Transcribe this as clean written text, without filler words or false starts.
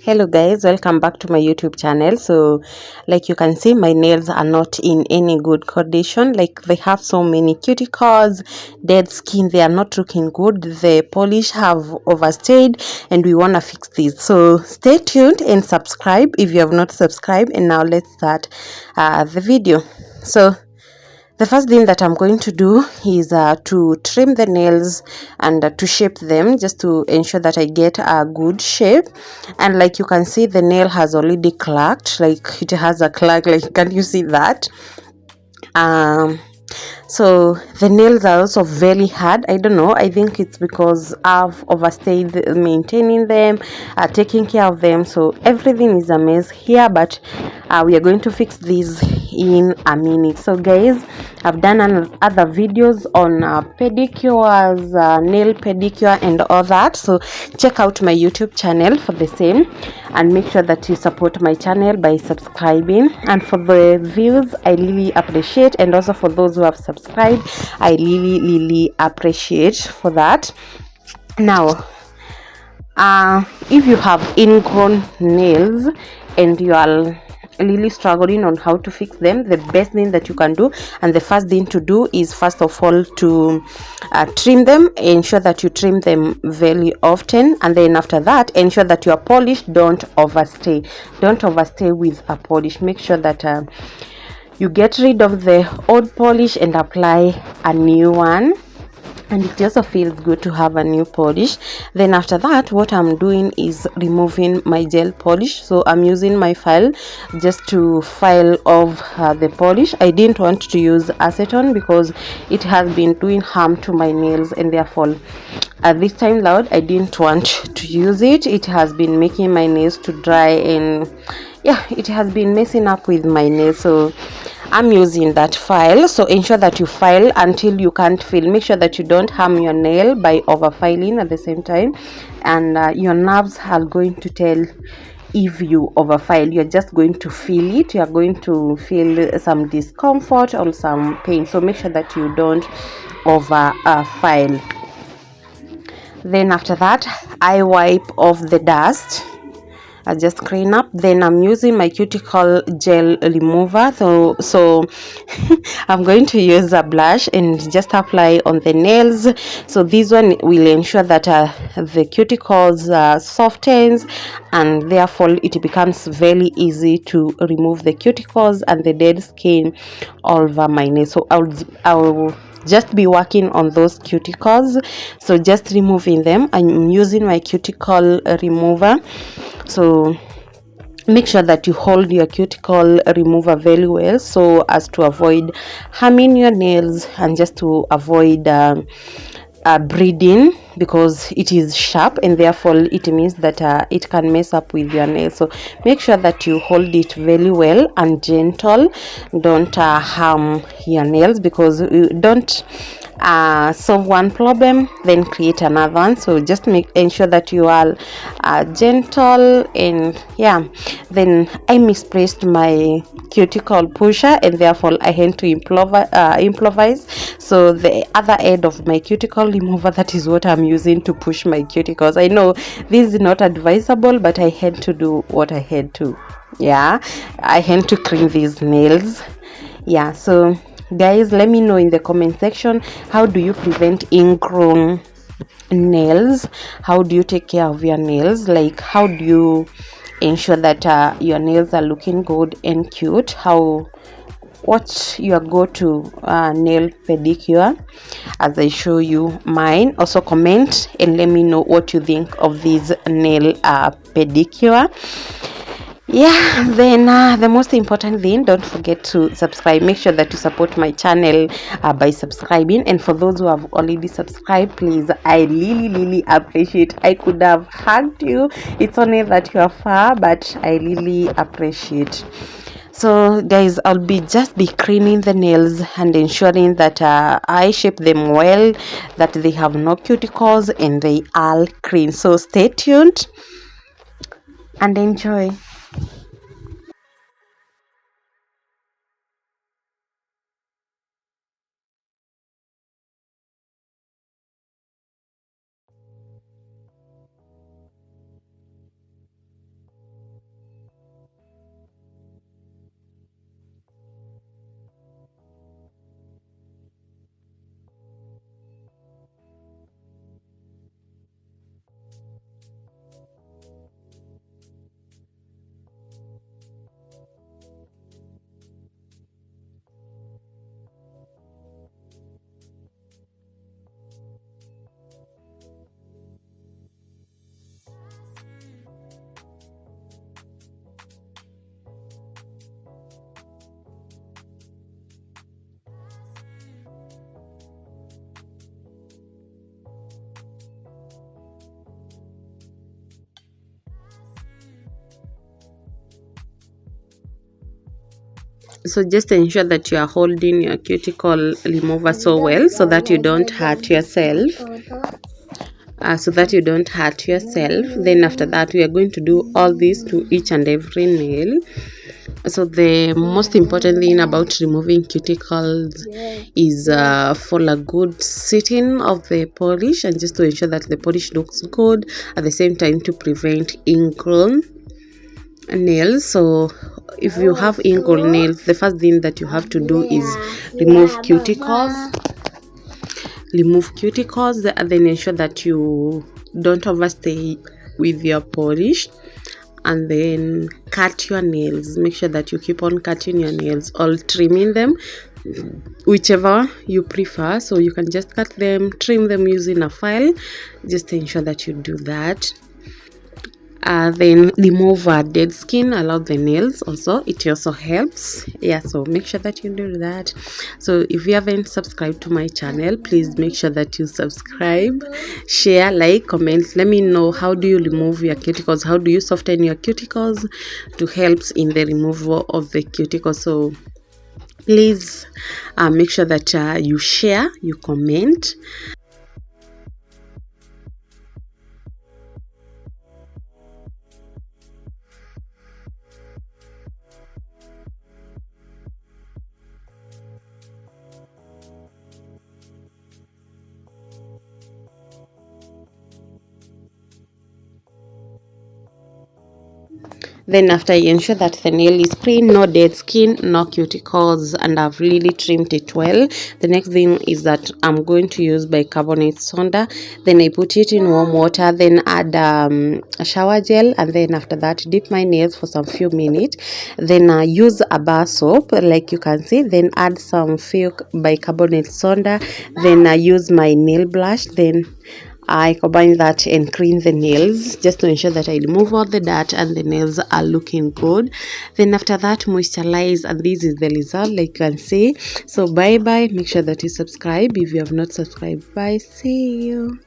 Hello guys, welcome back to my YouTube channel. So like you can see, my nails are not in any good condition. Like they have so many cuticles, dead skin, they are not looking good. The polish have overstayed and we want to fix this. So stay tuned and subscribe if you have not subscribed. And now let's start the video. So the first thing that I'm going to do is to trim the nails and to shape them, just to ensure that I get a good shape. And like you can see, the nail has already cracked, like it has a crack, like can you see that? So the nails are also very hard. I don't know, I think it's because I've overstayed maintaining them, taking care of them, so everything is a mess here. But we are going to fix these in a minute. So guys, I've done other videos on pedicures, nail pedicure and all that, so check out my YouTube channel for the same, and make sure that you support my channel by subscribing. And for the views, I really appreciate, and also for those who have subscribed, I really appreciate for that. Now if you have ingrown nails and you are really struggling on how to fix them, the best thing that you can do, and the first thing to do, is first of all to trim them. Ensure that you trim them very often, and then after that, ensure that your polish don't overstay with a polish. Make sure that you get rid of the old polish and apply a new one, and it also feels good to have a new polish. Then after that, what I'm doing is removing my gel polish. So I'm using my file just to file off the polish. I didn't want to use acetone because it has been doing harm to my nails, and therefore at this time loud I didn't want to use it. It has been making my nails to dry, and yeah, it has been messing up with my nails, so I'm using that file. So ensure that you file until you can't feel. Make sure that you don't harm your nail by over filing at the same time, and your nerves are going to tell if you overfile. You're just going to feel it. You're going to feel some discomfort or some pain, so make sure that you don't over file. Then after that, I wipe off the dust. I just clean up. Then I'm using my cuticle gel remover, so I'm going to use a brush and just apply on the nails. So this one will ensure that the cuticles softens, and therefore it becomes very easy to remove the cuticles and the dead skin all over my nails. So I'll just be working on those cuticles, so just removing them. I'm using my cuticle remover, so make sure that you hold your cuticle remover very well, so as to avoid harming your nails and just to avoid bleeding, because it is sharp and therefore it means that it can mess up with your nails. So make sure that you hold it very well and gentle. Don't harm your nails, because you don't solve one problem then create another one. So just ensure that you are gentle. And yeah, then I misplaced my cuticle pusher, and therefore I had to improvise. So the other end of my cuticle remover, that is what I'm using to push my cuticles. I know this is not advisable, but I had to do what I had to. Yeah, I had to clean these nails. Yeah, so guys, let me know in the comment section, how do you prevent ingrown nails? How do you take care of your nails? Like, how do you ensure that your nails are looking good and cute? What's your go-to nail pedicure, as I show you mine? Also comment and let me know what you think of this nail pedicure. Yeah, then the most important thing, don't forget to subscribe. Make sure that you support my channel by subscribing. And for those who have already subscribed, please, I really appreciate. I could have hugged you, it's only that you are far, but I really appreciate. So guys, I'll just be cleaning the nails and ensuring that I shape them well, that they have no cuticles and they are clean. So stay tuned and enjoy. So just ensure that you are holding your cuticle remover so well, so that you don't hurt yourself. Then after that, we are going to do all this to each and every nail. So the most important thing about removing cuticles is for a good sitting of the polish, and just to ensure that the polish looks good, at the same time to prevent ingrown nails. So if you have ingrown nails, the first thing that you have to do is remove cuticles, and then ensure that you don't overstay with your polish, and then cut your nails. Make sure that you keep on cutting your nails or trimming them, whichever you prefer. So you can just cut them, trim them using a file. Just ensure that you do that. Then remove dead skin along the nails. Also, it also helps. So make sure that you do that. So if you haven't subscribed to my channel, please make sure that you subscribe, share, like, comment. Let me know, how do you remove your cuticles? How do you soften your cuticles to helps in the removal of the cuticles? So please make sure that you share, you comment. Then after you ensure that the nail is clean, no dead skin, no cuticles, and I've really trimmed it well. The next thing is that I'm going to use bicarbonate soda. Then I put it in warm water, then add a shower gel, and then after that dip my nails for some few minutes. Then use a bar soap like you can see, then add some fake bicarbonate soda, then use my nail brush, then I combine that and clean the nails just to ensure that I remove all the dirt and the nails are looking good. Then after that, moisturize, and this is the result, like you can see. So bye bye. Make sure that you subscribe if you have not subscribed. Bye. See you.